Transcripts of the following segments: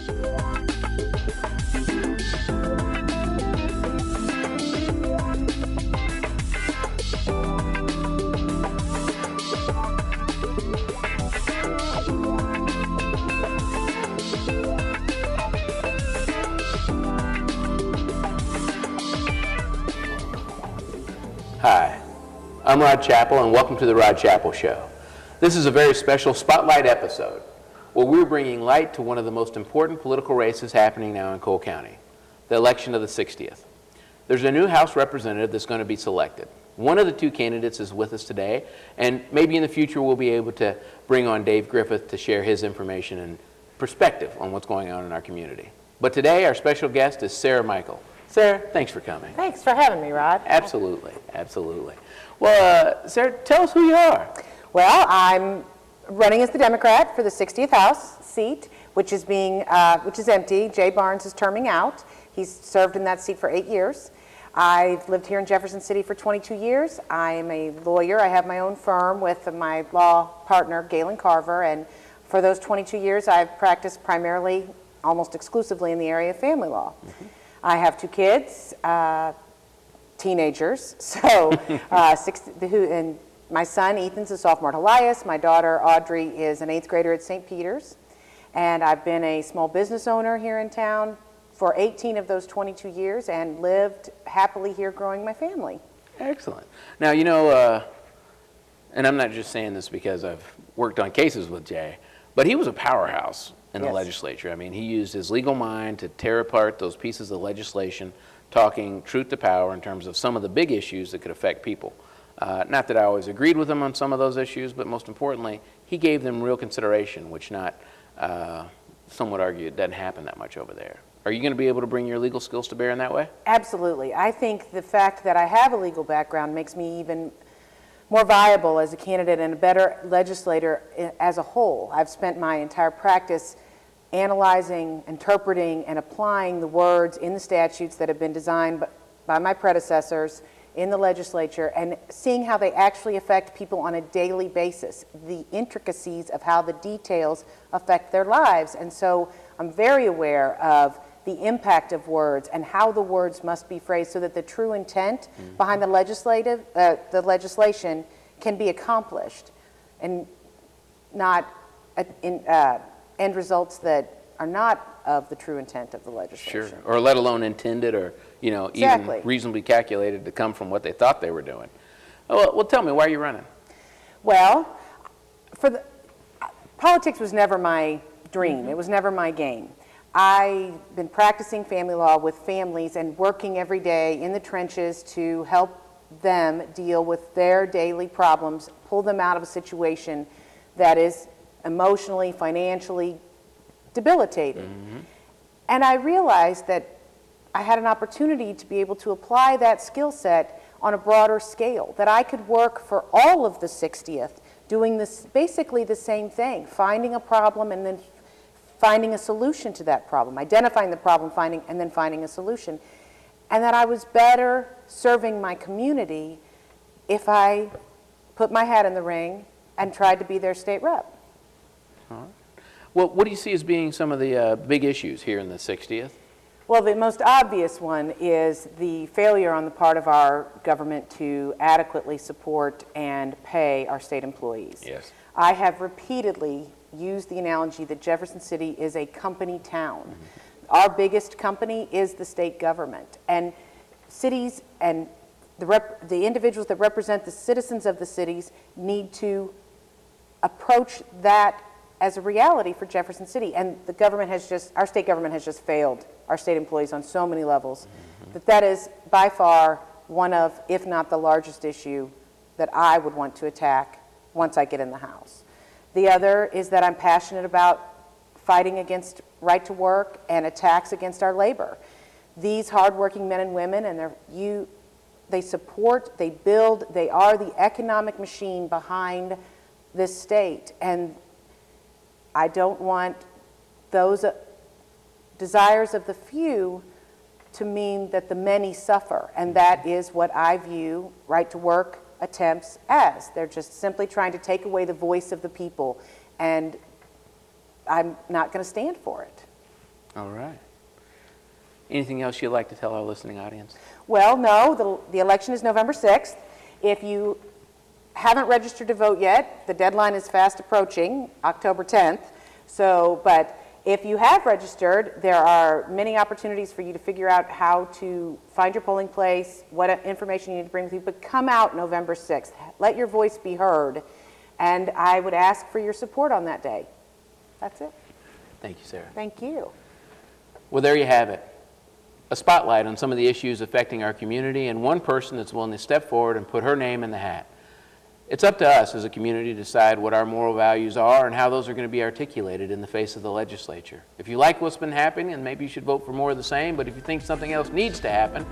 Hi, I'm Rod Chappell, and welcome to the Rod Chappell Show. This is a very special Spotlight episode where we're bringing light to one of the most important political races happening now in Cole County, the election of the 60th. There's a new House representative that's going to be selected. One of the two candidates is with us today, and maybe in the future we'll be able to bring on Dave Griffith to share his information and perspective on what's going on in our community. But today our special guest is Sarah Michael. Sarah, thanks for coming. Thanks for having me, Rod. Absolutely, absolutely. Well, Sarah, tell us who you are. Well, I'm running as the Democrat for the 60th House seat, which is empty. Jay Barnes is terming out. He's served in that seat for 8 years. I've lived here in Jefferson City for 22 years. I am a lawyer. I have my own firm with my law partner, Galen Carver, and for those 22 years, I've practiced primarily, almost exclusively in the area of family law. Mm-hmm. I have 2 kids, teenagers, so and my son Ethan's a sophomore at Elias, my daughter Audrey is an 8th grader at St. Peter's, and I've been a small business owner here in town for 18 of those 22 years and lived happily here growing my family. Excellent. Now, you know, and I'm not just saying this because I've worked on cases with Jay, but he was a powerhouse in the legislature. I mean, he used his legal mind to tear apart those pieces of legislation, talking truth to power in terms of some of the big issues that could affect people. Not that I always agreed with him on some of those issues, but most importantly, he gave them real consideration, which some would argue it doesn't happen that much over there. Are you going to be able to bring your legal skills to bear in that way? Absolutely. I think the fact that I have a legal background makes me even more viable as a candidate and a better legislator as a whole. I've spent my entire practice analyzing, interpreting, and applying the words in the statutes that have been designed by my predecessors in the legislature and seeing how they actually affect people on a daily basis, the intricacies of how the details affect their lives. And so I'm very aware of the impact of words and how the words must be phrased so that the true intent behind the legislation can be accomplished and not end results that are not of the true intent of the legislation. Sure, or let alone intended or, you know, exactly. Even reasonably calculated to come from what they thought they were doing. Well, tell me, why are you running? Well, politics was never my dream. It was never my game. I've been practicing family law with families and working every day in the trenches to help them deal with their daily problems, pull them out of a situation that is emotionally, financially debilitating. Mm-hmm. And I realized that I had an opportunity to be able to apply that skill set on a broader scale, that I could work for all of the 60th, doing this basically the same thing, finding a problem and then finding a solution to that problem, identifying the problem, and then finding a solution. And that I was better serving my community if I put my hat in the ring and tried to be their state rep. All right. Well, what do you see as being some of the big issues here in the 60th? Well, the most obvious one is the failure on the part of our government to adequately support and pay our state employees. Yes. I have repeatedly used the analogy that Jefferson City is a company town. Mm-hmm. Our biggest company is the state government, and cities and the individuals that represent the citizens of the cities need to approach that as a reality for Jefferson City. And our state government has just failed our state employees on so many levels. Mm-hmm. that is by far one of, if not the largest issue that I would want to attack once I get in the House. The other is that I'm passionate about fighting against right to work and attacks against our labor. These hardworking men and women, and they support, they build, they are the economic machine behind this state. And I don't want those desires of the few to mean that the many suffer. And that is what I view right to work attempts as. They're just simply trying to take away the voice of the people. And I'm not going to stand for it. All right. Anything else you'd like to tell our listening audience? Well, no, the election is November 6th. If you haven't registered to vote yet, the deadline is fast approaching, October 10th. But if you have registered, there are many opportunities for you to figure out how to find your polling place, what information you need to bring with you, but come out November 6th. Let your voice be heard, and I would ask for your support on that day. That's it. Thank you, Sarah. Thank you. Well, there you have it. A spotlight on some of the issues affecting our community and one person that's willing to step forward and put her name in the hat. It's up to us as a community to decide what our moral values are and how those are going to be articulated in the face of the legislature. If you like what's been happening, then maybe you should vote for more of the same, but if you think something else needs to happen,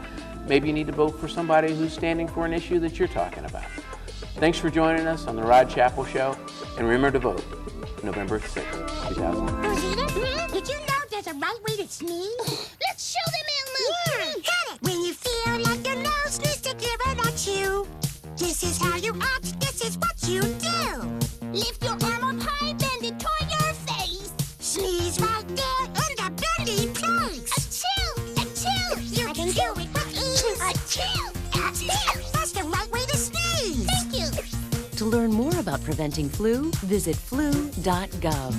maybe you need to vote for somebody who's standing for an issue that you're talking about. Thanks for joining us on The Rod Chappell Show, and remember to vote November 6th, 2000. Rosita, did you know there's a right way to sneeze? Let's show them, Elmo! Got it! When you feel like your nose needs to give it a chew, this is how you act, this is what you do. Lift your arm up high, bend it toward your face. Sneeze right there in the bendy place. Achoo! You can do it with ease. Achoo! That's the right way to sneeze. Thank you. To learn more about preventing flu, visit flu.gov.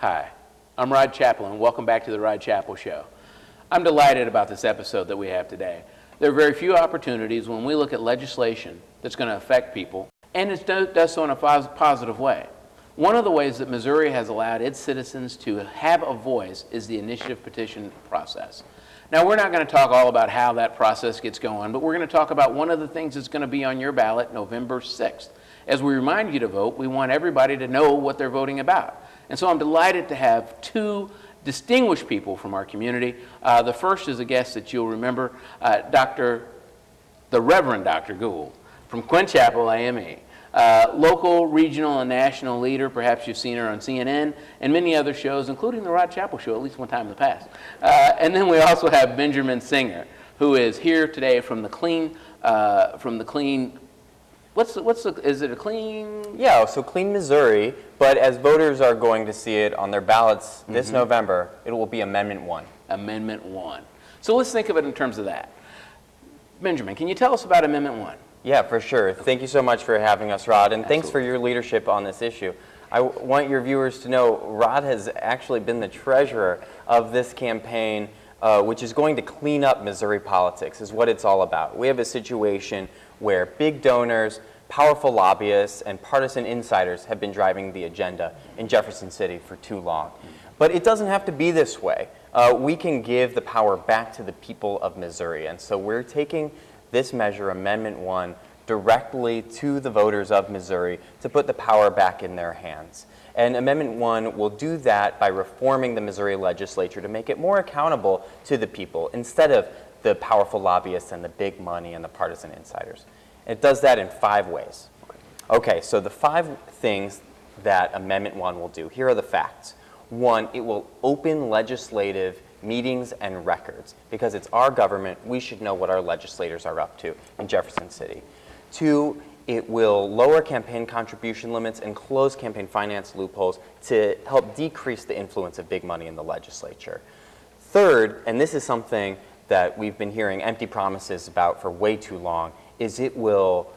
Hi, I'm Rod Chappell, and welcome back to The Rod Chappell Show. I'm delighted about this episode that we have today. There are very few opportunities when we look at legislation that's going to affect people, and it does so in a positive way. One of the ways that Missouri has allowed its citizens to have a voice is the initiative petition process. Now, we're not going to talk all about how that process gets going, but we're going to talk about one of the things that's going to be on your ballot November 6th. As we remind you to vote, we want everybody to know what they're voting about. And so I'm delighted to have two distinguished people from our community. The first is a guest that you'll remember, the Reverend Dr. Gould from Quinn Chapel AME. Local, regional, and national leader. Perhaps you've seen her on CNN and many other shows, including the Rod Chappell Show, at least one time in the past. And then we also have Benjamin Singer, who is here today from the Clean, is it a Clean? Yeah, so Clean Missouri, but as voters are going to see it on their ballots this November, it will be Amendment 1. Amendment 1. So let's think of it in terms of that. Benjamin, can you tell us about Amendment 1? Yeah, for sure. Thank you so much for having us, Rod, and thanks for Absolutely. your leadership on this issue. I want your viewers to know Rod has actually been the treasurer of this campaign, which is going to clean up Missouri politics, is what it's all about. We have a situation where big donors, powerful lobbyists, and partisan insiders have been driving the agenda in Jefferson City for too long. But it doesn't have to be this way. We can give the power back to the people of Missouri, and so we're taking this measure, Amendment 1, directly to the voters of Missouri to put the power back in their hands. And Amendment 1 will do that by reforming the Missouri legislature to make it more accountable to the people instead of the powerful lobbyists and the big money and the partisan insiders. It does that in 5 ways. Okay, so the 5 things that Amendment 1 will do, here are the facts. 1, it will open legislative meetings and records. Because it's our government, we should know what our legislators are up to in Jefferson City. 2, it will lower campaign contribution limits and close campaign finance loopholes to help decrease the influence of big money in the legislature. 3rd, and this is something that we've been hearing empty promises about for way too long, is it will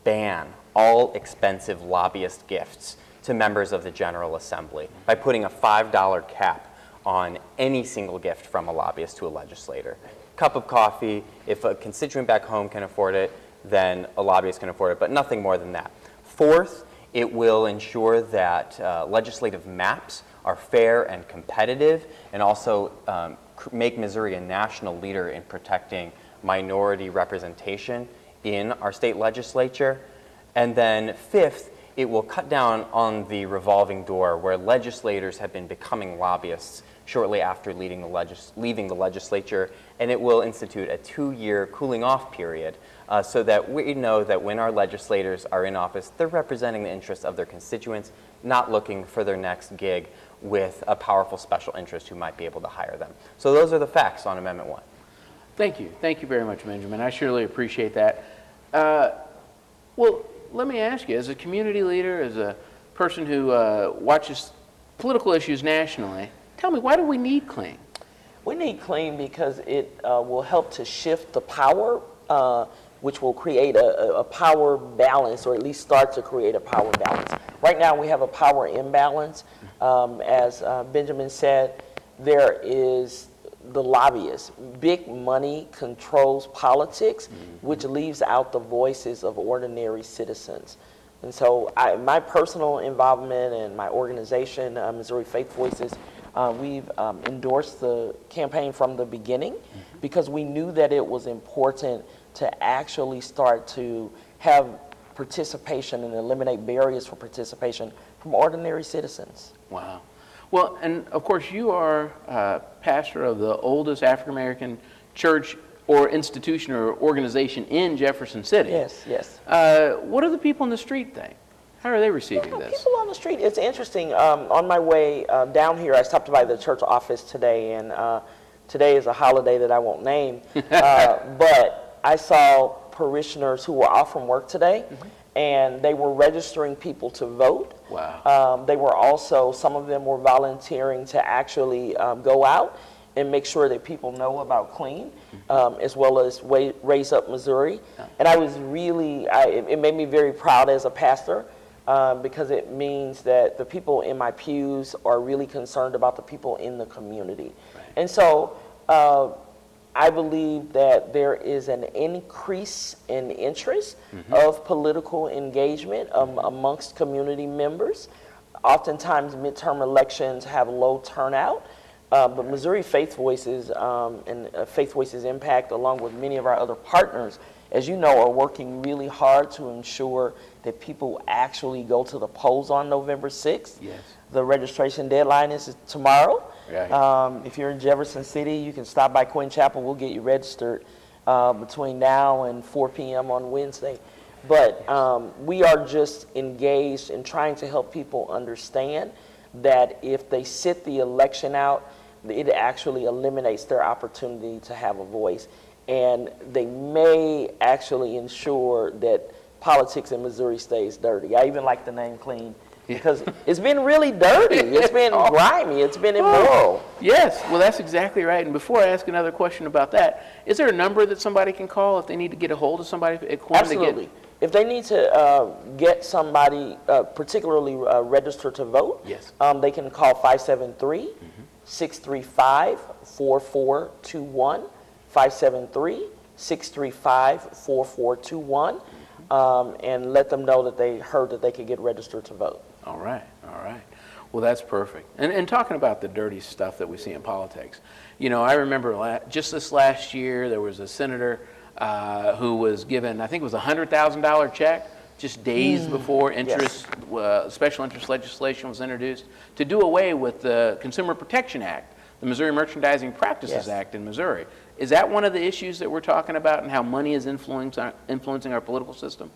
ban all expensive lobbyist gifts to members of the General Assembly by putting a $5 cap on any single gift from a lobbyist to a legislator. Cup of coffee, if a constituent back home can afford it, then a lobbyist can afford it, but nothing more than that. 4th, it will ensure that legislative maps are fair and competitive, and also make Missouri a national leader in protecting minority representation in our state legislature. And then 5th, it will cut down on the revolving door where legislators have been becoming lobbyists, shortly after leaving the legislature, and it will institute a 2-year cooling off period so that we know that when our legislators are in office, they're representing the interests of their constituents, not looking for their next gig with a powerful special interest who might be able to hire them. So those are the facts on Amendment 1. Thank you. Thank you very much, Benjamin. I surely appreciate that. Well, let me ask you, as a community leader, as a person who watches political issues nationally, tell me, why do we need CLEAN? We need CLEAN because it will help to shift the power, which will create a power balance, or at least start to create a power balance. Right now we have a power imbalance. As Benjamin said, there is the lobbyists. Big money controls politics, which leaves out the voices of ordinary citizens. And so my personal involvement and my organization, Missouri Faith Voices, we've endorsed the campaign from the beginning because we knew that it was important to actually start to have participation and eliminate barriers for participation from ordinary citizens. Wow. Well, and of course you are pastor of the oldest African American church or institution or organization in Jefferson City. Yes, yes. What do the people in the street think? How are they receiving this? People on the street, it's interesting. On my way down here, I stopped by the church office today, and today is a holiday that I won't name, but I saw parishioners who were off from work today, and they were registering people to vote. Wow. They were also, some of them were volunteering to actually go out and make sure that people know about CLEAN, as well as Raise Up Missouri. And I was really, it made me very proud as a pastor, because it means that the people in my pews are really concerned about the people in the community. Right. And so I believe that there is an increase in interest of political engagement amongst community members. Oftentimes midterm elections have low turnout, but Missouri Faith Voices and Faith Voices Impact, along with many of our other partners, as you know, are working really hard to ensure that people actually go to the polls on November 6th. Yes. The registration deadline is tomorrow. Right. If you're in Jefferson City, you can stop by Quinn Chapel. We'll get you registered between now and 4 p.m. on Wednesday. But we are just engaged in trying to help people understand that if they sit the election out, it actually eliminates their opportunity to have a voice. And they may actually ensure that politics in Missouri stays dirty. I even like the name CLEAN because it's been really dirty. It's been grimy. It's been immoral. Yes, well, that's exactly right. And before I ask another question about that, is there a number that somebody can call if they need to get a hold of somebody at Quinn? Absolutely. If they need to get somebody particularly registered to vote, yes. They can call 573-635-4421, 573-635-4421, and let them know that they heard that they could get registered to vote. All right, all right. Well, that's perfect. And talking about the dirty stuff that we see in politics, you know, I remember just this last year there was a senator who was given, I think it was a $100,000 check just days before special interest legislation was introduced to do away with the Consumer Protection Act, the Missouri Merchandising Practices Act in Missouri. Is that one of the issues that we're talking about and how money is influencing our political system?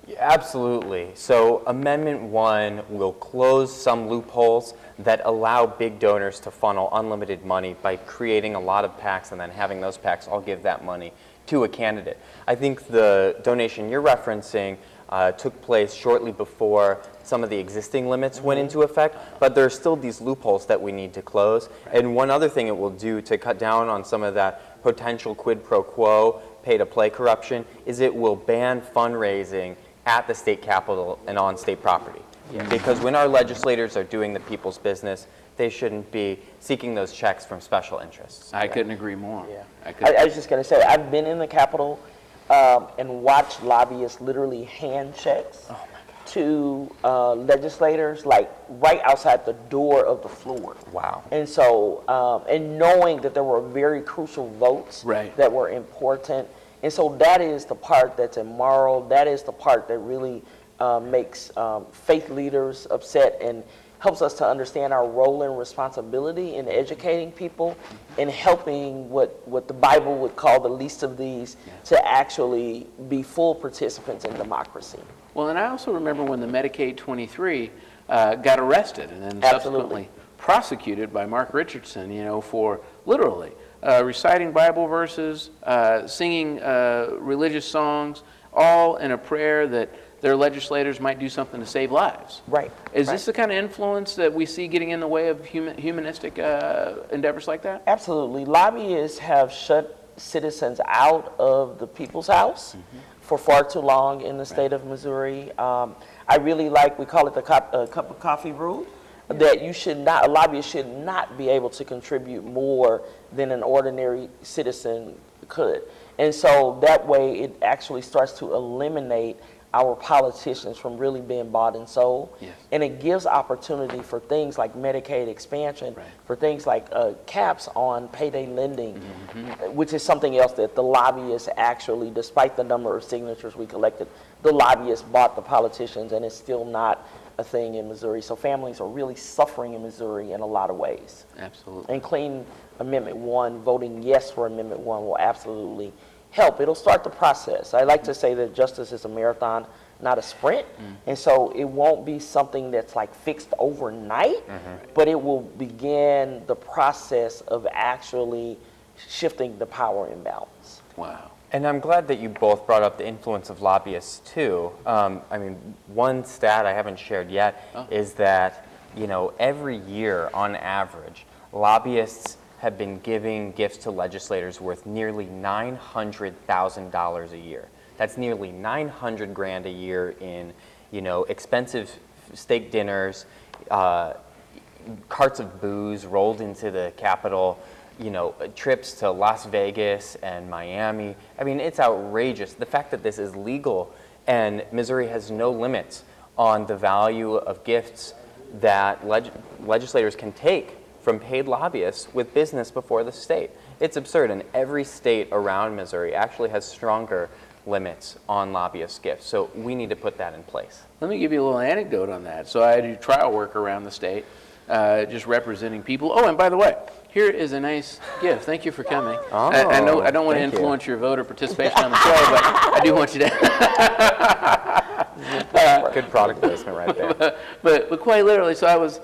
Yeah, absolutely. So Amendment 1 will close some loopholes that allow big donors to funnel unlimited money by creating a lot of PACs and then having those PACs all give that money to a candidate. I think the donation you're referencing took place shortly before some of the existing limits went into effect, but there are still these loopholes that we need to close. And one other thing it will do to cut down on some of that potential quid pro quo, pay-to-play corruption, is it will ban fundraising at the state capitol and on state property. Because when our legislators are doing the people's business, they shouldn't be seeking those checks from special interests. I couldn't agree more. Yeah. I was just going to say, I've been in the Capitol and watched lobbyists literally hand checks to legislators, like right outside the door of the floor. Wow. And so, and knowing that there were very crucial votes that were important. And so that is the part that's immoral. That is the part that really makes faith leaders upset. And helps us to understand our role and responsibility in educating people and helping what the Bible would call the least of these to actually be full participants in democracy. Well, and I also remember when the Medicaid 23 got arrested and then Absolutely. subsequently prosecuted by Mark Richardson, for literally reciting Bible verses, singing religious songs, all in a prayer that their legislators might do something to save lives. Right. Is this the kind of influence that we see getting in the way of humanistic endeavors like that? Absolutely. Lobbyists have shut citizens out of the people's house for far too long in the state of Missouri. I really like, we call it the cup of coffee rule, that a lobbyist should not be able to contribute more than an ordinary citizen could. And so that way it actually starts to eliminate our politicians from really being bought and sold. Yes. And it gives opportunity for things like Medicaid expansion, Right. for things like caps on payday lending, which is something else that the lobbyists actually, despite the number of signatures we collected, the lobbyists bought the politicians, and it's still not a thing in Missouri. So families are really suffering in Missouri in a lot of ways. Absolutely. And Clean Amendment 1, voting yes for Amendment 1 will absolutely help. It'll start the process. I like to say that justice is a marathon, not a sprint. And so it won't be something that's like fixed overnight, but it will begin the process of actually shifting the power imbalance. Wow. And I'm glad that you both brought up the influence of lobbyists too. One stat I haven't shared yet is that, every year on average, lobbyists have been giving gifts to legislators worth nearly $900,000 a year. That's nearly $900,000 a year in, expensive steak dinners, carts of booze rolled into the Capitol, trips to Las Vegas and Miami. It's outrageous. The fact that this is legal and Missouri has no limits on the value of gifts that legislators can take from paid lobbyists with business before the state. It's absurd, and every state around Missouri actually has stronger limits on lobbyist gifts, so we need to put that in place. Let me give you a little anecdote on that. So I do trial work around the state, just representing people. Oh, and by the way, here is a nice gift. Thank you for coming. Oh, I know I don't want to thank you. influence your voter participation on the show, but I do want you to. Good product placement right there. But quite literally, so I was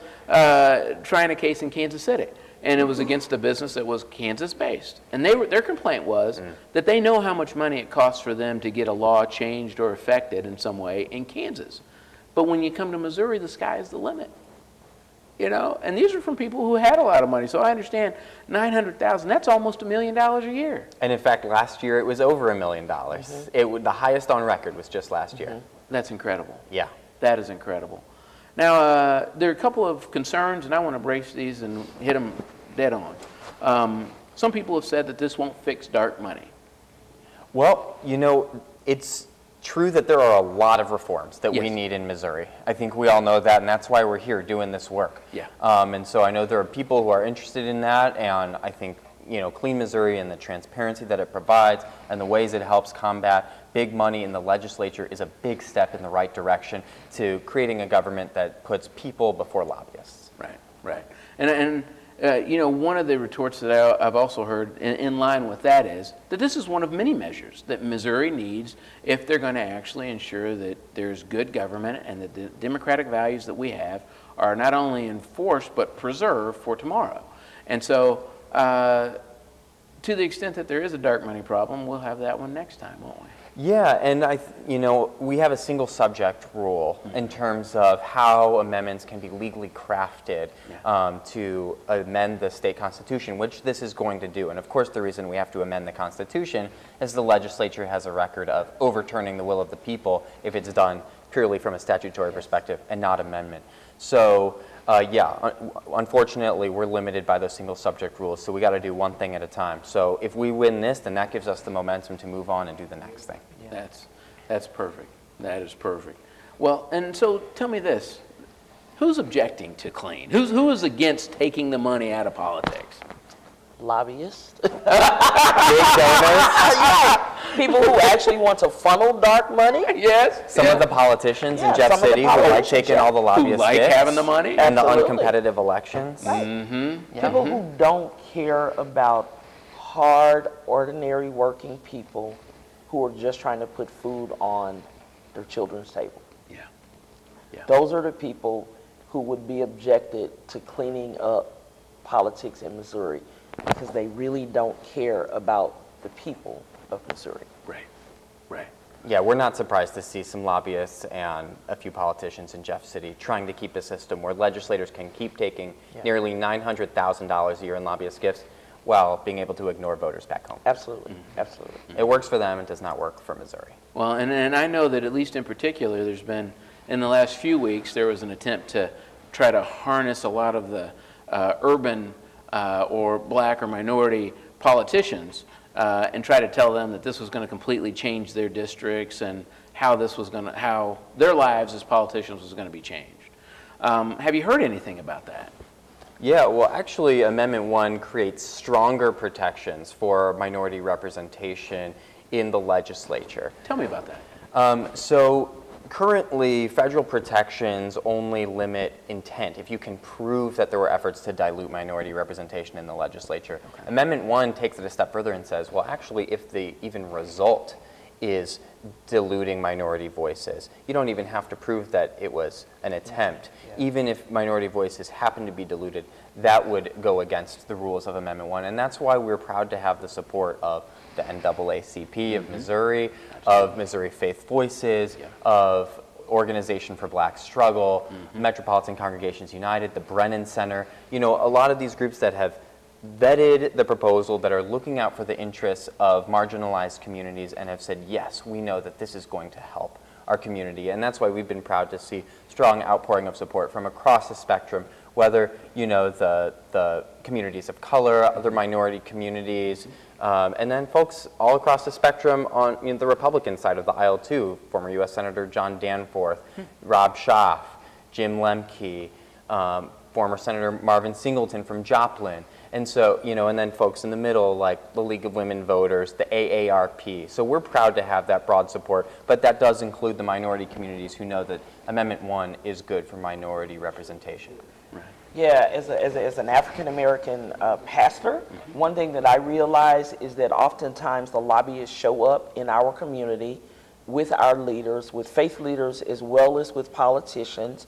trying a case in Kansas City, and it was against a business that was Kansas-based. And their complaint was that they know how much money it costs for them to get a law changed or affected in some way in Kansas. But when you come to Missouri, the sky is the limit. And these are from people who had a lot of money. So I understand $900,000, that's almost $1 million a year. And in fact, last year it was over $1 million. The highest on record was just last year. That's incredible. Yeah. That is incredible. Now, there are a couple of concerns, and I want to brace these and hit them dead on. Some people have said that this won't fix dark money. Well, it's true that there are a lot of reforms that we Yes. need in Missouri. I think we all know that, and that's why we're here doing this work. Yeah. And so I know there are people who are interested in that, and I think, Clean Missouri and the transparency that it provides and the ways it helps combat big money in the legislature is a big step in the right direction to creating a government that puts people before lobbyists. Right. And one of the retorts that I've also heard in line with that is that this is one of many measures that Missouri needs if they're going to actually ensure that there's good government and that the democratic values that we have are not only enforced but preserved for tomorrow. And so to the extent that there is a dark money problem, we'll have that one next time, won't we? Yeah, and we have a single subject rule in terms of how amendments can be legally crafted to amend the state constitution, which this is going to do. And of course, the reason we have to amend the Constitution is the legislature has a record of overturning the will of the people if it's done purely from a statutory perspective and not amendment. So unfortunately, we're limited by those single subject rules, so we got to do one thing at a time. So if we win this, then that gives us the momentum to move on and do the next thing. That's perfect. That is perfect. Well, and so tell me this. Who's objecting to clean? Who is against taking the money out of politics? Lobbyists? Big donors? people who actually want to funnel dark money. Yes. Some of the politicians Yeah, in Jeff some of the City who like politicians, taking yeah. all the Who lobbyist like gifts having the money. and the Absolutely. uncompetitive elections. People who don't care about hard, ordinary working people who are just trying to put food on their children's table. Yeah. Those are the people who would be objected to cleaning up politics in Missouri because they really don't care about the people of Missouri. Right. Right. Yeah, we're not surprised to see some lobbyists and a few politicians in Jeff City trying to keep a system where legislators can keep taking nearly $900,000 a year in lobbyist gifts while being able to ignore voters back home. Absolutely, absolutely. It works for them, it does not work for Missouri. Well, and I know that at least in particular, there's been, in the last few weeks, there was an attempt to try to harness a lot of the urban or black or minority politicians and try to tell them that this was going to completely change their districts and how this was going to, how their lives as politicians was going to be changed. Have you heard anything about that? Yeah, well, actually, Amendment 1 creates stronger protections for minority representation in the legislature. Tell me about that. So currently, federal protections only limit intent if you can prove that there were efforts to dilute minority representation in the legislature. Okay. Amendment 1 takes it a step further and says, well, actually, if the even result is diluting minority voices, you don't even have to prove that it was an attempt. Even if minority voices happen to be diluted, that would go against the rules of Amendment 1. And that's why we're proud to have the support of the NAACP of Missouri, of Missouri Faith Voices, of Organization for Black Struggle, Metropolitan Congregations United, the Brennan Center. You know, a lot of these groups that have vetted the proposal, that are looking out for the interests of marginalized communities and have said, yes, we know that this is going to help our community. And that's why we've been proud to see strong outpouring of support from across the spectrum, whether, you know, the communities of color, other minority communities, and then folks all across the spectrum on the Republican side of the aisle too, former U.S. Senator John Danforth, Rob Schaaf, Jim Lemke, former Senator Marvin Singleton from Joplin. And so, you know, and then folks in the middle like the League of Women Voters, the AARP. So we're proud to have that broad support, but that does include the minority communities who know that Amendment 1 is good for minority representation. Right. Yeah, as an African-American pastor, one thing that I realize is that oftentimes the lobbyists show up in our community with our leaders, with faith leaders as well as with politicians,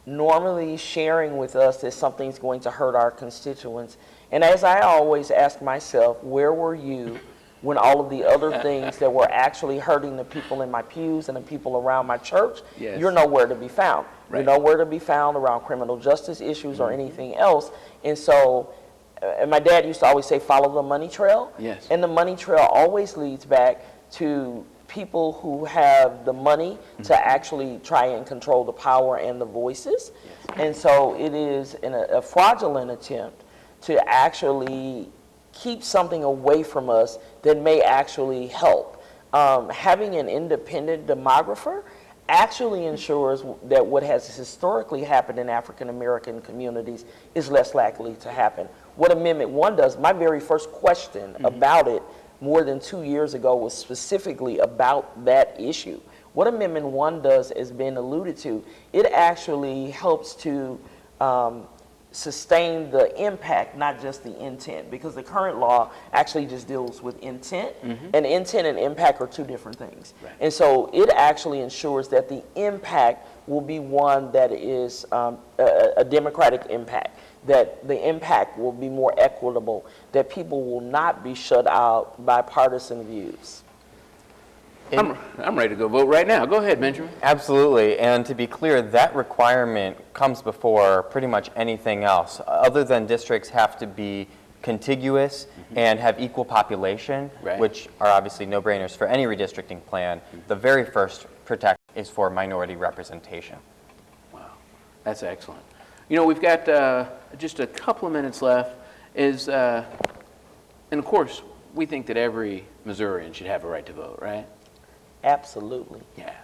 normally sharing with us that something's going to hurt our constituents. And as I always ask myself, where were you when all of the other things that were actually hurting the people in my pews and the people around my church, you're nowhere to be found. Right. You're nowhere to be found around criminal justice issues or anything else. And so, and my dad used to always say, follow the money trail. Yes. And the money trail always leads back to people who have the money to actually try and control the power and the voices. And so it is a fraudulent attempt to actually keep something away from us that may actually help. Having an independent demographer actually ensures that what has historically happened in African American communities is less likely to happen. What Amendment 1 does, my very first question about it more than 2 years ago was specifically about that issue. What Amendment 1 does, as been alluded to, it actually helps to sustain the impact, not just the intent, because the current law actually just deals with intent, and intent and impact are two different things. Right. And so it actually ensures that the impact will be one that is a democratic impact, that the impact will be more equitable, that people will not be shut out by partisan views. I'm ready to go vote right now. Go ahead, Benjamin. Absolutely, and to be clear, that requirement comes before pretty much anything else. Other than districts have to be contiguous and have equal population, which are obviously no-brainers for any redistricting plan, the very first protection is for minority representation. Wow, that's excellent. You know, we've got just a couple of minutes left. And of course, we think that every Missourian should have a right to vote, right? Absolutely. Yeah.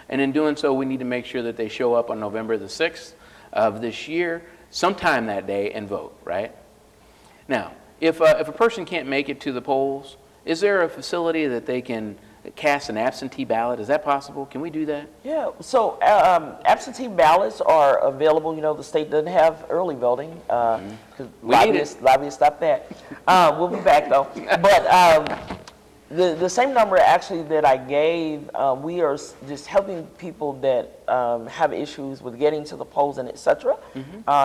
And in doing so, we need to make sure that they show up on November the 6th of this year, sometime that day, and vote, right? Now, if a person can't make it to the polls, is there a facility that they can cast an absentee ballot? Is that possible? Can we do that? Yeah, so absentee ballots are available. You know, the state doesn't have early voting because We need it. lobbyists stop that. We'll be back though. But the same number actually that I gave, we are just helping people that have issues with getting to the polls and et cetera.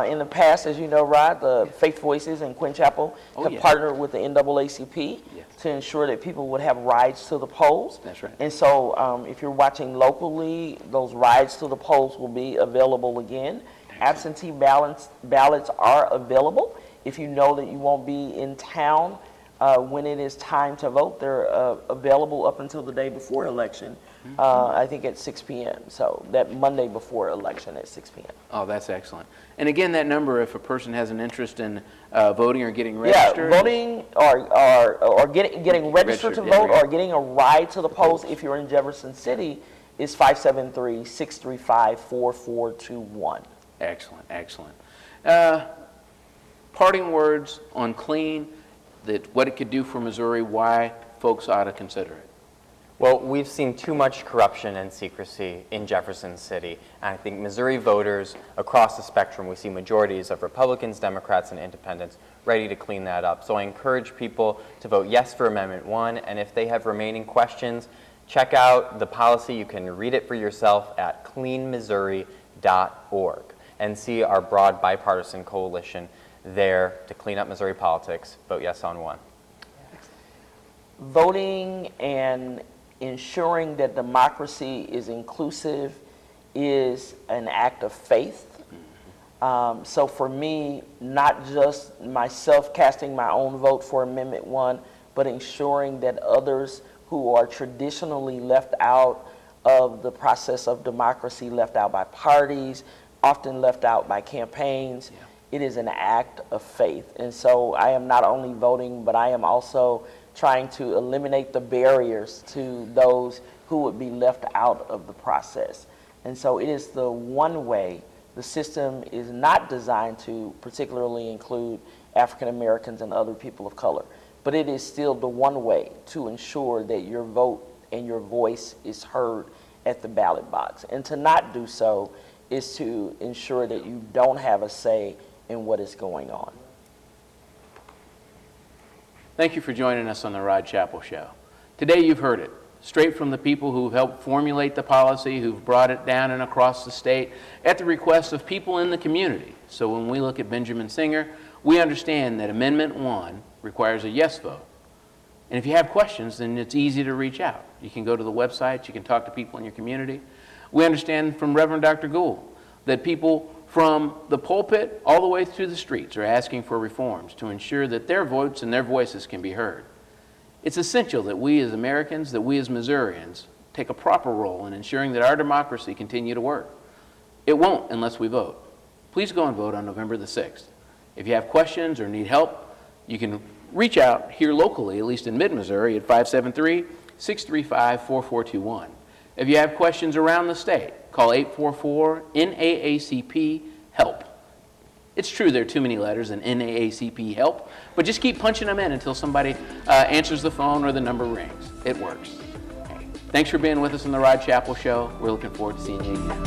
In the past, as you know, Rod, the Faith Voices in Quinn Chapel have partnered with the NAACP to ensure that people would have rides to the polls. That's right. And so if you're watching locally, those rides to the polls will be available again. Absentee ballots are available. If you know that you won't be in town when it is time to vote, they're available up until the day before election, I think at 6 p.m. So that Monday before election at 6 p.m. Oh, that's excellent. And again, that number, if a person has an interest in voting or getting registered. Yeah, voting or getting registered to Registered, vote yeah. or getting a ride to the polls if you're in Jefferson City is 573-635-4421. Excellent, excellent. Parting words on clean, what it could do for Missouri, why folks ought to consider it. Well, we've seen too much corruption and secrecy in Jefferson City. And I think Missouri voters across the spectrum, we see majorities of Republicans, Democrats, and independents ready to clean that up. So I encourage people to vote yes for Amendment 1. And if they have remaining questions, check out the policy. You can read it for yourself at cleanmissouri.org and see our broad bipartisan coalition there to clean up Missouri politics. Vote yes on 1. Voting and ensuring that democracy is inclusive is an act of faith. So for me, not just myself casting my own vote for Amendment 1, but ensuring that others who are traditionally left out of the process of democracy, left out by parties, often left out by campaigns, it is an act of faith. And so I am not only voting, but I am also trying to eliminate the barriers to those who would be left out of the process. And so it is the one way. The system is not designed to particularly include African Americans and other people of color, but it is still the one way to ensure that your vote and your voice is heard at the ballot box. And to not do so is to ensure that you don't have a say in what is going on. Thank you for joining us on the Rod Chappell Show. Today you've heard it, straight from the people who've helped formulate the policy, who've brought it down and across the state at the request of people in the community. So when we look at Benjamin Singer, we understand that Amendment 1 requires a yes vote. And if you have questions, then it's easy to reach out. You can go to the website, you can talk to people in your community. We understand from Reverend Dr. Gould that people from the pulpit all the way through the streets are asking for reforms to ensure that their votes and their voices can be heard. It's essential that we as Americans, that we as Missourians, take a proper role in ensuring that our democracy continue to work. It won't unless we vote. Please go and vote on November the 6th. If you have questions or need help, you can reach out here locally, at least in mid-Missouri, at 573-635-4421. If you have questions around the state, call 844-NAACP-HELP. It's true there are too many letters in NAACP-HELP, but just keep punching them in until somebody answers the phone or the number rings. It works. Hey, thanks for being with us on the Rod Chappell Show. We're looking forward to seeing you again.